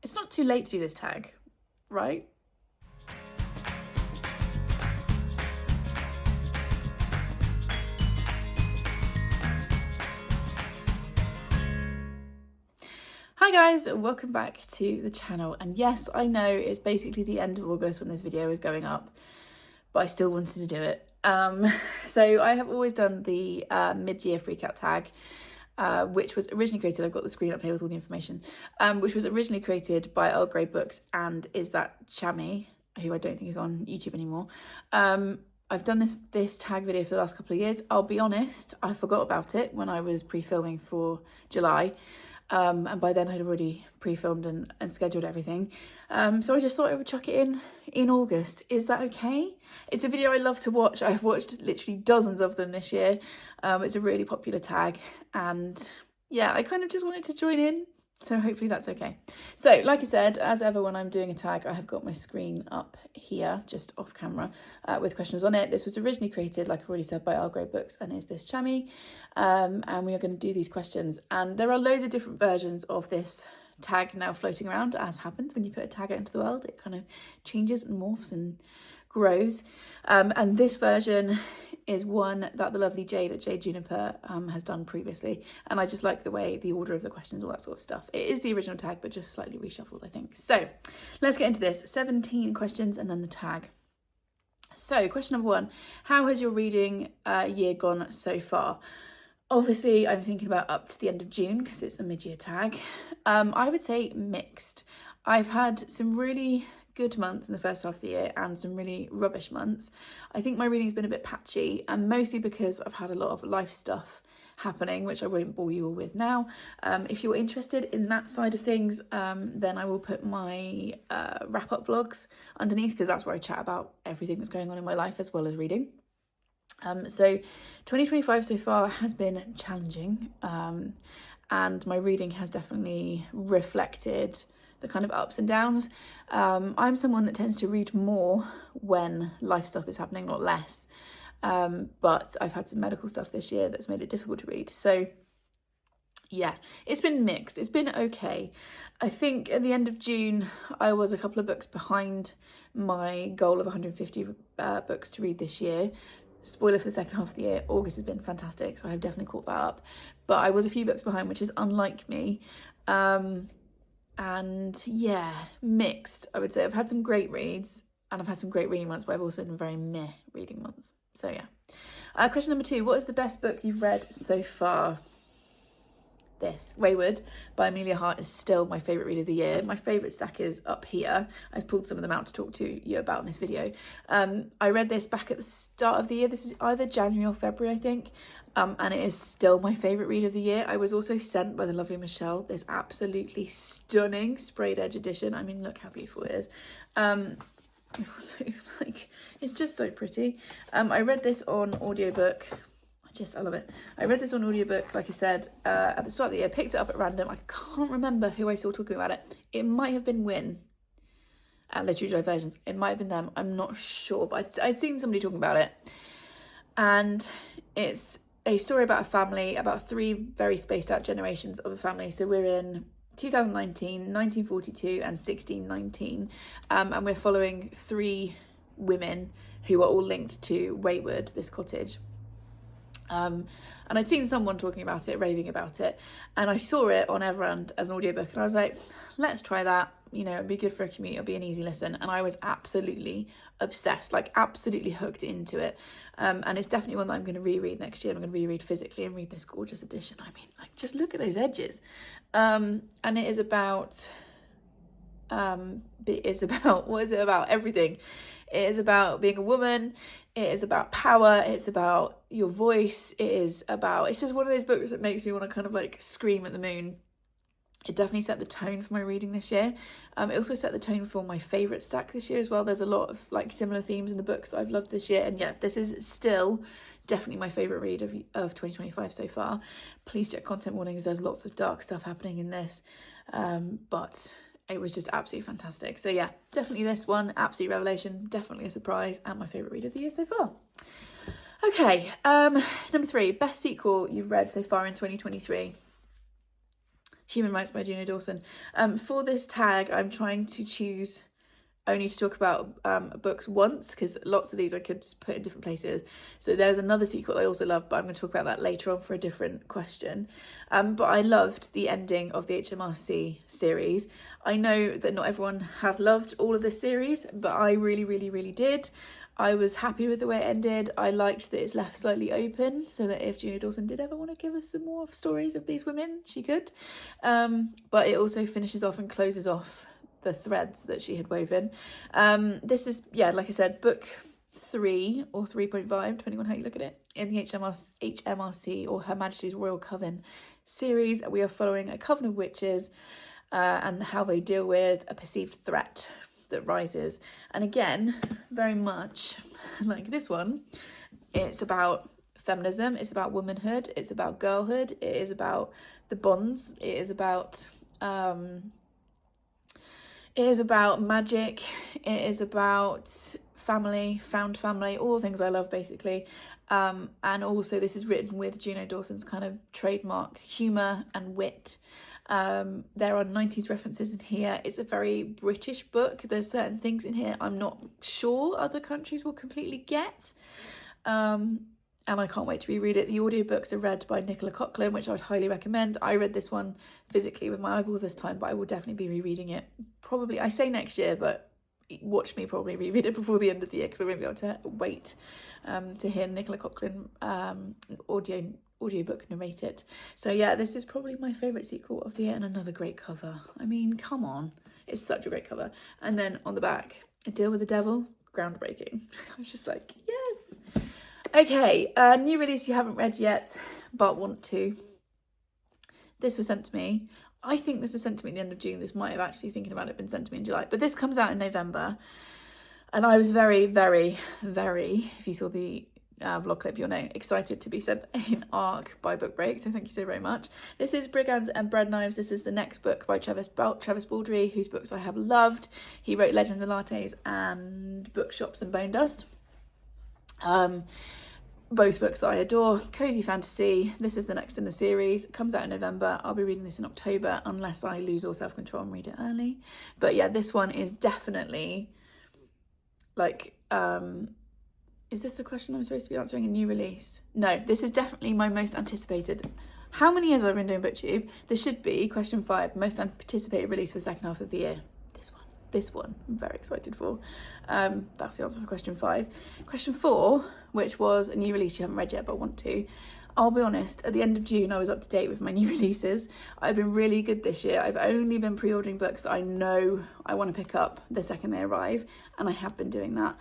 It's not too late to do this tag, right? Hi guys, welcome back to the channel. And yes, I know it's basically the end of August when this video is going up, but I still wanted to do it. So I have always done the mid-year Freakout tag, which was originally created, I've got the screen up here with all the information, which was originally created by Earl Grey Books and is that Chami, who I don't think is on YouTube anymore. I've done this tag video for the last couple of years. I'll be honest, I forgot about it when I was pre-filming for July. And by then I'd already pre-filmed and scheduled everything. So I just thought I would chuck it in August. Is that okay? It's a video I love to watch. I've watched literally dozens of them this year. It's a really popular tag and yeah, I kind of just wanted to join in. So hopefully that's okay. So like I said, as ever when I'm doing a tag, I have got my screen up here, just off camera, with questions on it. This was originally created, like I've already said, by Earl Grey Books and is this Chami. And we are going to do these questions. And there are loads of different versions of this tag now floating around, as happens when you put a tag out into the world. It kind of changes and morphs and grows. And this version is one that the lovely Jade at Jade Juniper has done previously, and I just like the way, the order of the questions, all that sort of stuff. It is the original tag but just slightly reshuffled, I think. So let's get into this. 17 questions and then the tag. So question number 1, how has your reading year gone so far? Obviously I'm thinking about up to the end of June because it's a mid-year tag. I would say mixed. I've had some really good months in the first half of the year and some really rubbish months. I think my reading's been a bit patchy, and mostly because I've had a lot of life stuff happening, which I won't bore you all with now. If you're interested in that side of things, then I will put my wrap-up vlogs underneath, because that's where I chat about everything that's going on in my life as well as reading. So 2025 so far has been challenging, and my reading has definitely reflected the kind of ups and downs. I'm someone that tends to read more when life stuff is happening, not less. But I've had some medical stuff this year that's made it difficult to read. So yeah, it's been mixed. It's been okay. I think at the end of June, I was a couple of books behind my goal of 150 books to read this year. Spoiler for the second half of the year, August has been fantastic, so I've definitely caught that up. But I was a few books behind, which is unlike me. And yeah, mixed, I would say. I've had some great reads and I've had some great reading months, but I've also had very meh reading months. So yeah. Question number 2, what is the best book you've read so far? This, Wayward by Amelia Hart, is still my favourite read of the year. My favourite stack is up here. I've pulled some of them out to talk to you about in this video. I read this back at the start of the year. This was either January or February, I think. And it is still my favourite read of the year. I was also sent by the lovely Michelle this absolutely stunning sprayed edge edition. I mean, look how beautiful it is. I've also, like, it's just so pretty. I read this on audiobook. I love it. I read this on audiobook, like I said, at the start of the year. Picked it up at random. I can't remember who I saw talking about it. It might have been Win at Literary Diversions. It might have been them. I'm not sure, but I'd seen somebody talking about it. And it's a story about a family, about 3 very spaced out generations of a family. So we're in 2019, 1942 and 1619. And we're following 3 women who are all linked to Wayward, this cottage. And I'd seen someone talking about it, raving about it, and I saw it on Everand as an audiobook, and I was like, let's try that, you know, it'd be good for a commute, it'll be an easy listen. And I was absolutely obsessed, like absolutely hooked into it. And it's definitely one that I'm going to reread next year. I'm going to reread physically and read this gorgeous edition. I mean, like, just look at those edges. And it is about what is it about? Everything. It is about being a woman. It is about power. It's about your voice. It's just one of those books that makes me want to kind of like scream at the moon. It definitely set the tone for my reading this year. It also set the tone for my favourite stack this year as well. There's a lot of like similar themes in the books that I've loved this year. And yeah, this is still definitely my favourite read of 2025 so far. Please check content warnings. There's lots of dark stuff happening in this. But it was just absolutely fantastic. So yeah, definitely this one, absolute revelation, definitely a surprise, and my favourite read of the year so far. Okay, number 3, best sequel you've read so far in 2023. Human Rights by Juno Dawson. For this tag, I'm trying to choose only to talk about books once, because lots of these I could just put in different places. So there's another sequel I also love, but I'm going to talk about that later on for a different question. But I loved the ending of the HMRC series. I know that not everyone has loved all of this series, but I really, really, really did. I was happy with the way it ended. I liked that it's left slightly open so that if Juno Dawson did ever want to give us some more stories of these women, she could. But it also finishes off and closes off the threads that she had woven. This is, yeah, like I said, book 3 or 3.5, depending on how you look at it, in the HMRC or Her Majesty's Royal Coven series. We are following a coven of witches and how they deal with a perceived threat that rises. And again, very much like this one, it's about feminism, it's about womanhood, it's about girlhood, it is about the bonds, it is about magic, it is about family, found family, all the things I love basically. And also this is written with Juno Dawson's kind of trademark humour and wit. There are 90s references in here. It's a very British book. There's certain things in here I'm not sure other countries will completely get. And I can't wait to reread it. The audiobooks are read by Nicola Coughlan, which I would highly recommend. I read this one physically with my eyeballs this time, but I will definitely be rereading it. Probably, I say next year, but watch me probably reread it before the end of the year, because I won't be able to wait to hear Nicola Coughlan audiobook narrate it. So yeah, this is probably my favourite sequel of the year, and another great cover. I mean, come on, it's such a great cover. And then on the back, A Deal with the Devil, groundbreaking. I was just like, yes. Okay, new release you haven't read yet, but want to. This was sent to me. I think this was sent to me at the end of June. This might have actually, thinking about it, been sent to me in July. But this comes out in November. And I was very, very, very, if you saw the vlog clip, you'll know, excited to be sent an ARC by Book Break. So thank you so very much. This is Brigands and Bread Knives. This is the next book by Travis Baldry, whose books I have loved. He wrote Legends and Lattes and Bookshops and Bone Dust. Both books that I adore. Cozy fantasy. This is the next in the series. It comes out in November. I'll be reading this in October unless I lose all self-control and read it early. But yeah, this one is definitely like, is this the question I'm supposed to be answering? A new release? No, this is definitely my most anticipated. How many years I've been doing Booktube? This should be question 5, most anticipated release for the second half of the year. This one I'm very excited for. That's the answer for question 5. Question 4, which was a new release you haven't read yet but want to. I'll be honest, at the end of June I was up to date with my new releases. I've been really good this year. I've only been pre-ordering books I know I want to pick up the second they arrive, and I have been doing that.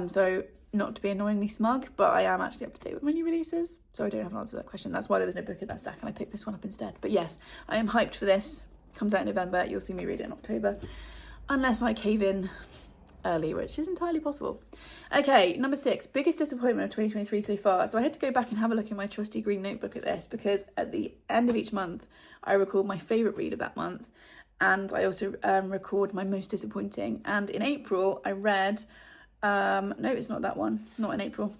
So not to be annoyingly smug, but I am actually up to date with my new releases, so I don't have an answer to that question. That's why there was no book in that stack and I picked this one up instead. But yes, I am hyped for this. Comes out in November. You'll see me read it in October, unless I cave in early, which is entirely possible. Okay, number 6, biggest disappointment of 2023 so far. So I had to go back and have a look in my trusty green notebook at this, because at the end of each month I record my favourite read of that month, and I also record my most disappointing. And in April I read no, it's not that one, not in April.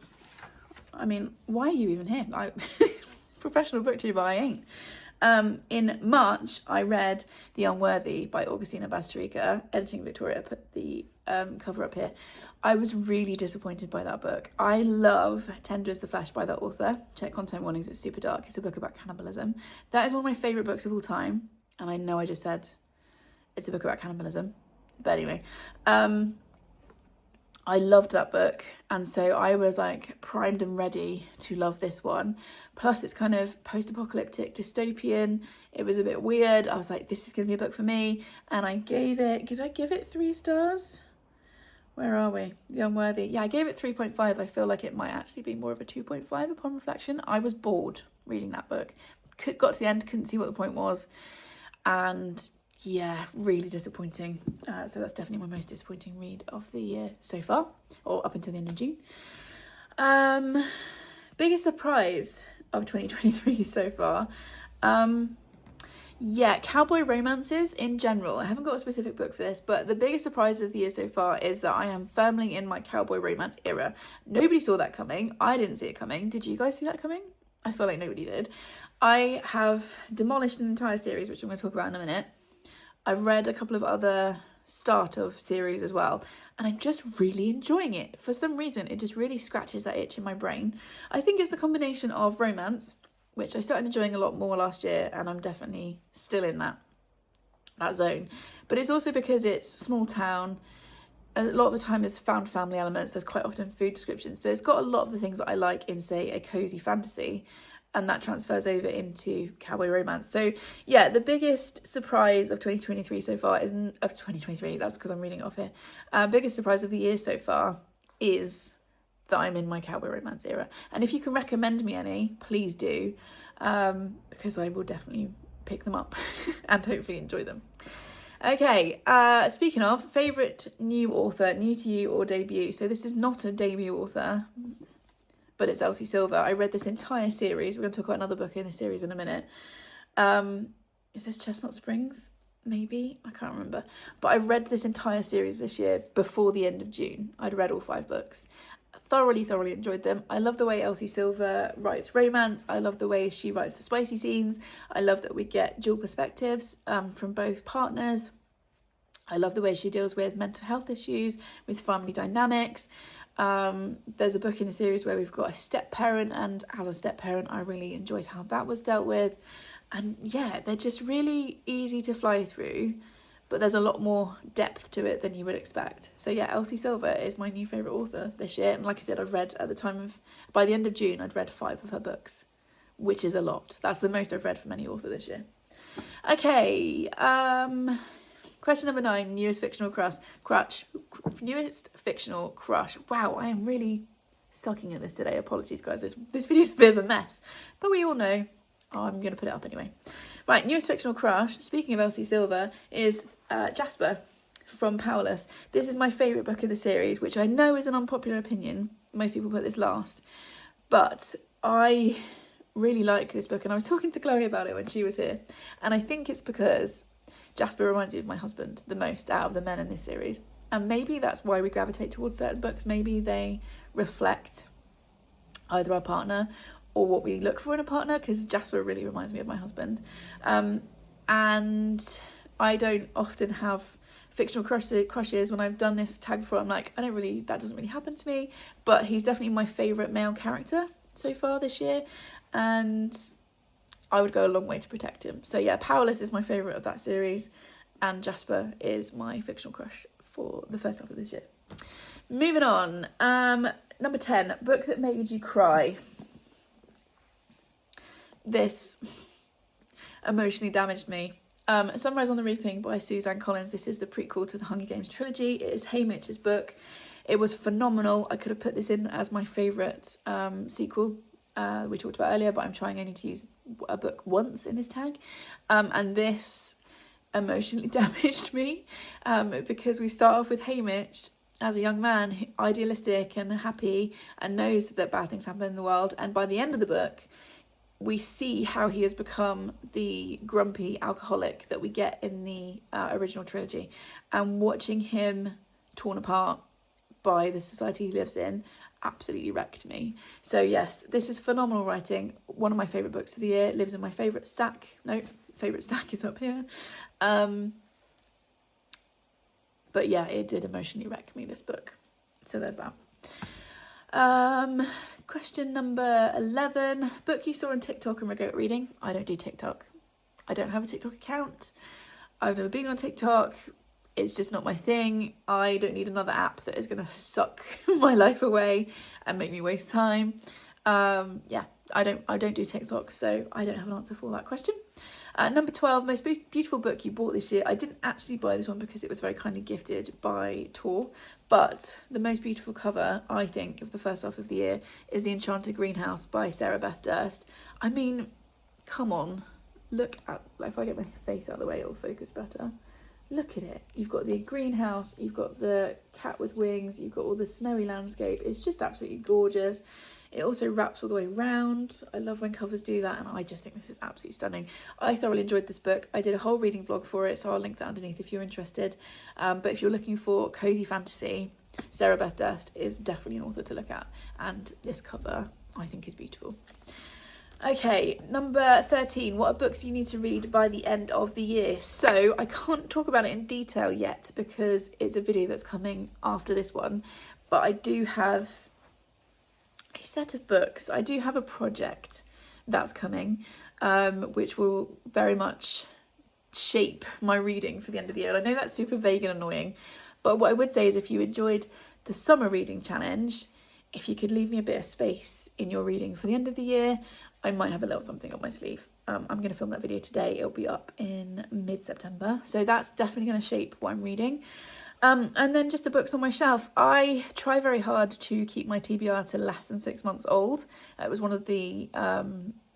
I mean, why are you even here? Professional booktuber, I ain't. In March, I read The Unworthy by Augustina Bastarrica. Editing Victoria put the cover up here. I was really disappointed by that book. I love Tender as the Flesh by that author. Check content warnings, it's super dark. It's a book about cannibalism. That is one of my favourite books of all time. And I know I just said it's a book about cannibalism. But anyway, I loved that book, and so I was like primed and ready to love this one. Plus it's kind of post-apocalyptic dystopian. It was a bit weird. I was like, this is gonna be a book for me, and I gave it, did I give it 3 stars? Where are we? The Unworthy. Yeah, I gave it 3.5. I feel like it might actually be more of a 2.5 upon reflection. I was bored reading that book. Got to the end, couldn't see what the point was, and yeah, really disappointing. So that's definitely my most disappointing read of the year so far, or up until the end of June. Biggest surprise of 2023 so far. Yeah, cowboy romances in general. I haven't got a specific book for this, but the biggest surprise of the year so far is that I am firmly in my cowboy romance era. Nobody saw that coming. I didn't see it coming. Did you guys see that coming? I feel like nobody did. I have demolished an entire series, which I'm going to talk about in a minute. I've read a couple of other start of series as well, and I'm just really enjoying it. For some reason, it just really scratches that itch in my brain. I think it's the combination of romance, which I started enjoying a lot more last year, and I'm definitely still in that zone. But it's also because it's small town. A lot of the time there's found family elements. There's quite often food descriptions. So it's got a lot of the things that I like in, say, a cozy fantasy, and that transfers over into cowboy romance. So yeah, the biggest surprise of 2023 so far is of 2023. That's because I'm reading it off here. Biggest surprise of the year so far is that I'm in my cowboy romance era. And if you can recommend me any, please do, because I will definitely pick them up and hopefully enjoy them. Okay, speaking of, favourite new author, new to you or debut. So this is not a debut author, but it's Elsie Silver. I read this entire series. We're going to talk about another book in this series in a minute. Is this Chestnut Springs? Maybe? I can't remember. But I read this entire series this year before the end of June. I'd read all 5 books. Thoroughly enjoyed them. I love the way Elsie Silver writes romance. I love the way she writes the spicy scenes. I love that we get dual perspectives from both partners. I love the way she deals with mental health issues, with family dynamics. There's a book in the series where we've got a step parent, and as a step parent I really enjoyed how that was dealt with. And yeah, they're just really easy to fly through, but there's a lot more depth to it than you would expect. So yeah, Elsie Silver is my new favourite author this year. And like I said, I've read by the end of June, I'd read 5 of her books, which is a lot. That's the most I've read from any author this year. Okay, question number 9, newest fictional crush. Newest fictional crush. Wow, I am really sucking at this today. Apologies, guys. This video's a bit of a mess, but we all know. Oh, I'm going to put it up anyway. Right, newest fictional crush, speaking of Elsie Silver, is Jasper from Powerless. This is my favourite book of the series, which I know is an unpopular opinion. Most people put this last. But I really like this book, and I was talking to Chloe about it when she was here. And I think it's because Jasper reminds me of my husband the most out of the men in this series. And maybe that's why we gravitate towards certain books. Maybe they reflect either our partner or what we look for in a partner, because Jasper really reminds me of my husband. And I don't often have fictional crushes. When I've done this tag before, I'm like, that doesn't really happen to me. But he's definitely my favourite male character so far this year, and I would go a long way to protect him. So yeah, Powerless is my favourite of that series, and Jasper is my fictional crush for the first half of this year. Moving on, number 10, book that made you cry. This emotionally damaged me. Sunrise on the Reaping by Suzanne Collins. This is the prequel to the Hunger Games trilogy. It is Haymitch's book. It was phenomenal. I could have put this in as my favourite sequel we talked about earlier, but I'm trying only to use a book once in this tag. And this emotionally damaged me because we start off with Haymitch as a young man, idealistic and happy, and knows that bad things happen in the world. And by the end of the book, we see how he has become the grumpy alcoholic that we get in the original trilogy. And watching him torn apart by the society he lives in absolutely wrecked me. So yes, this is phenomenal writing. One of my favourite books of the year. Lives in my favourite stack. No, favourite stack is up here. But yeah, it did emotionally wreck me, this book. So there's that. Question number 11. Book you saw on TikTok and regret reading. I don't do TikTok. I don't have a TikTok account. I've never been on TikTok. It's just not my thing. I don't need another app that is going to suck my life away and make me waste time. Yeah, I don't do TikTok, so I don't have an answer for that question. Number 12, most beautiful book you bought this year. I didn't actually buy this one because it was very kindly gifted by Tor, but the most beautiful cover, I think, of the first half of the year is The Enchanted Greenhouse by Sarah Beth Durst. I mean, come on, look at, if I get my face out of the way, it'll focus better. Look at it. You've got the greenhouse, you've got the cat with wings, you've got all the snowy landscape. It's just absolutely gorgeous. It also wraps all the way round. I love when covers do that, and I just think this is absolutely stunning. I thoroughly enjoyed this book. I did a whole reading vlog for it, so I'll link that underneath if you're interested. But if you're looking for cozy fantasy, Sarah Beth Durst is definitely an author to look at, and this cover I think is beautiful. Okay, number 13, what are books you need to read by the end of the year? So I can't talk about it in detail yet because it's a video that's coming after this one, but I do have a set of books. I do have a project that's coming, which will very much shape my reading for the end of the year. And I know that's super vague and annoying, but what I would say is if you enjoyed the summer reading challenge, if you could leave me a bit of space in your reading for the end of the year, I might have a little something up my sleeve. I'm going to film that video today. It'll be up in mid-September. So that's definitely going to shape what I'm reading. And then just the books on my shelf. I try very hard to keep my TBR to less than 6 months old. It was one of the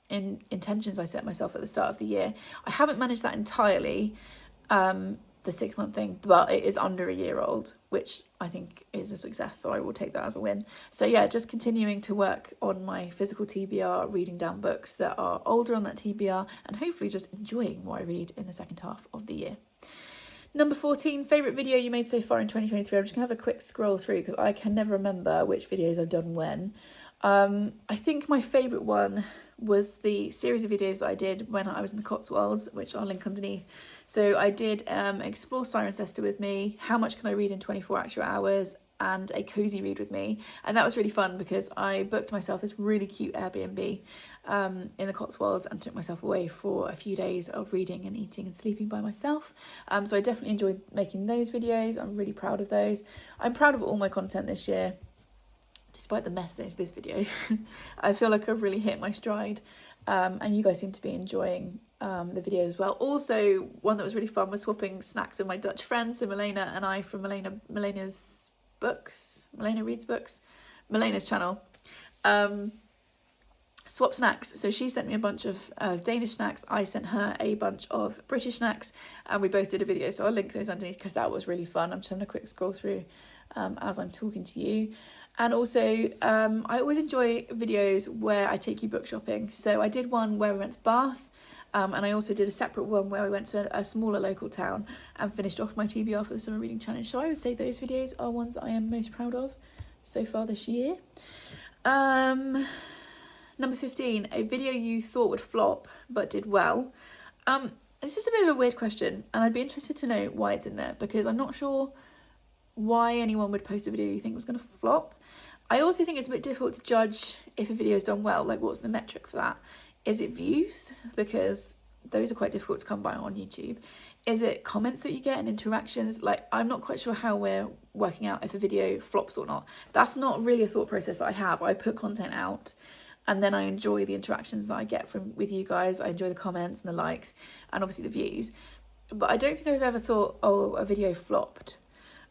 intentions I set myself at the start of the year. I haven't managed that entirely, the 6 month thing, but it is under a year old, which I think is a success, so I will take that as a win. So yeah, just continuing to work on my physical TBR, reading down books that are older on that TBR, and hopefully just enjoying what I read in the second half of the year. Number 14, favourite video you made so far in 2023. I'm just going to have a quick scroll through because I can never remember which videos I've done when. I think my favourite one was the series of videos that I did when I was in the Cotswolds, which I'll link underneath. So I did Explore Cirencester with me, How Much Can I Read in 24 Actual Hours, and a cozy read with me. And that was really fun because I booked myself this really cute Airbnb in the Cotswolds and took myself away for a few days of reading and eating and sleeping by myself. So I definitely enjoyed making those videos. I'm really proud of those. I'm proud of all my content this year. Despite the mess that is this video, I feel like I've really hit my stride, and you guys seem to be enjoying the video as well. Also, one that was really fun was swapping snacks with my Dutch friends, so Milena and I from Milena's books, Milena Reads Books, Milena's channel, swap snacks. So she sent me a bunch of Danish snacks, I sent her a bunch of British snacks, and we both did a video, so I'll link those underneath because that was really fun. I'm just having a quick scroll through as I'm talking to you. And also, I always enjoy videos where I take you book shopping. So I did one where we went to Bath, and I also did a separate one where we went to a smaller local town and finished off my TBR for the Summer Reading Challenge. So I would say those videos are ones that I am most proud of so far this year. Number 15, a video you thought would flop but did well. This is a bit of a weird question, and I'd be interested to know why it's in there, because I'm not sure why anyone would post a video you think was going to flop. I also think it's a bit difficult to judge if a video is done well. Like, what's the metric for that? Is it views? Because those are quite difficult to come by on YouTube. Is it comments that you get and interactions? Like, I'm not quite sure how we're working out if a video flops or not. That's not really a thought process that I have. I put content out and then I enjoy the interactions that I get with you guys. I enjoy the comments and the likes and obviously the views. But I don't think I've ever thought, oh, a video flopped.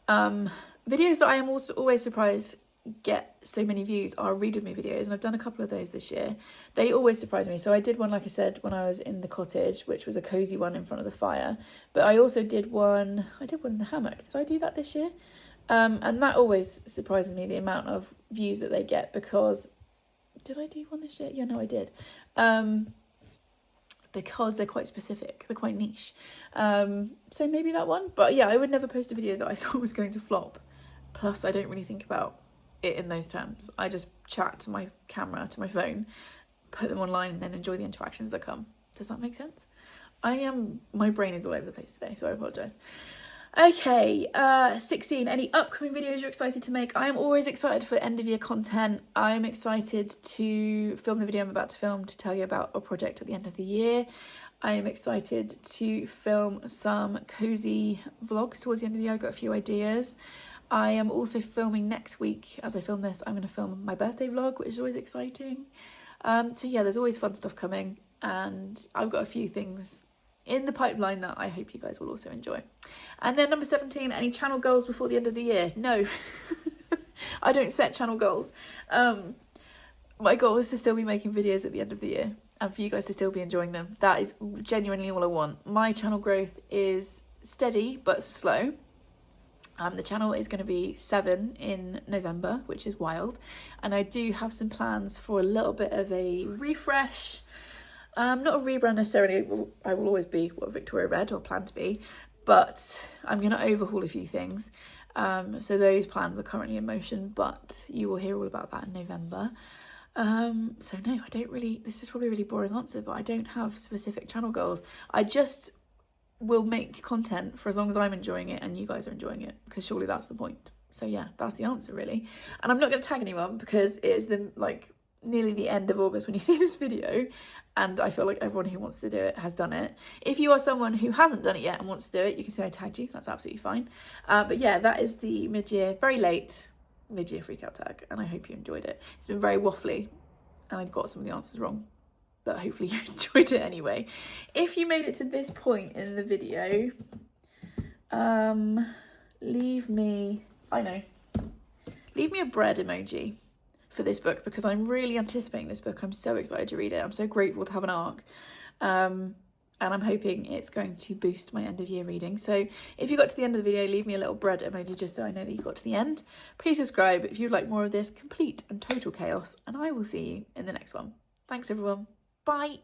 Videos that I am also always surprised get so many views are read with me videos, and I've done a couple of those this year. They always surprise me. So I did one, like I said, when I was in the cottage, which was a cozy one in front of the fire, but I also did one in the hammock. Did I do that this year? And that always surprises me, the amount of views that they get, because did I do one this year? Yeah, no, I did. Because they're quite specific, they're quite niche. So maybe that one. But yeah, I would never post a video that I thought was going to flop. Plus, I don't really think about it in those terms. I just chat to my camera, to my phone, put them online, and then enjoy the interactions that come. Does that make sense? My brain is all over the place today, so I apologise. Okay, 16, any upcoming videos you're excited to make? I am always excited for end of year content. I'm excited to film the video I'm about to film to tell you about a project at the end of the year. I am excited to film some cozy vlogs towards the end of the year. I've got a few ideas. I am also filming next week. As I film this, I'm going to film my birthday vlog, which is always exciting. So yeah, there's always fun stuff coming, and I've got a few things in the pipeline that I hope you guys will also enjoy. And then number 17, any channel goals before the end of the year? No, I don't set channel goals. My goal is to still be making videos at the end of the year and for you guys to still be enjoying them. That is genuinely all I want. My channel growth is steady but slow. The channel is going to be 7 in November, which is wild. And I do have some plans for a little bit of a refresh. Not a rebrand necessarily. I will always be what Victoria Red or plan to be. But I'm going to overhaul a few things. So those plans are currently in motion, but you will hear all about that in November. So no, I don't really, this is probably a really boring answer, but I don't have specific channel goals. I just will make content for as long as I'm enjoying it and you guys are enjoying it, because surely that's the point. So yeah, that's the answer really. And I'm not going to tag anyone because it is nearly the end of August when you see this video, and I feel like everyone who wants to do it has done it. If you are someone who hasn't done it yet and wants to do it, you can say I tagged you, that's absolutely fine. But yeah, that is the mid-year, very late mid-year Freakout tag, and I hope you enjoyed it. It's been very waffly and I've got some of the answers wrong, but hopefully you enjoyed it anyway. If you made it to this point in the video, leave me a bread emoji for this book, because I'm really anticipating this book. I'm so excited to read it. I'm so grateful to have an arc. And I'm hoping it's going to boost my end of year reading. So if you got to the end of the video, leave me a little bread emoji just so I know that you got to the end. Please subscribe if you'd like more of this complete and total chaos, and I will see you in the next one. Thanks everyone. Bye.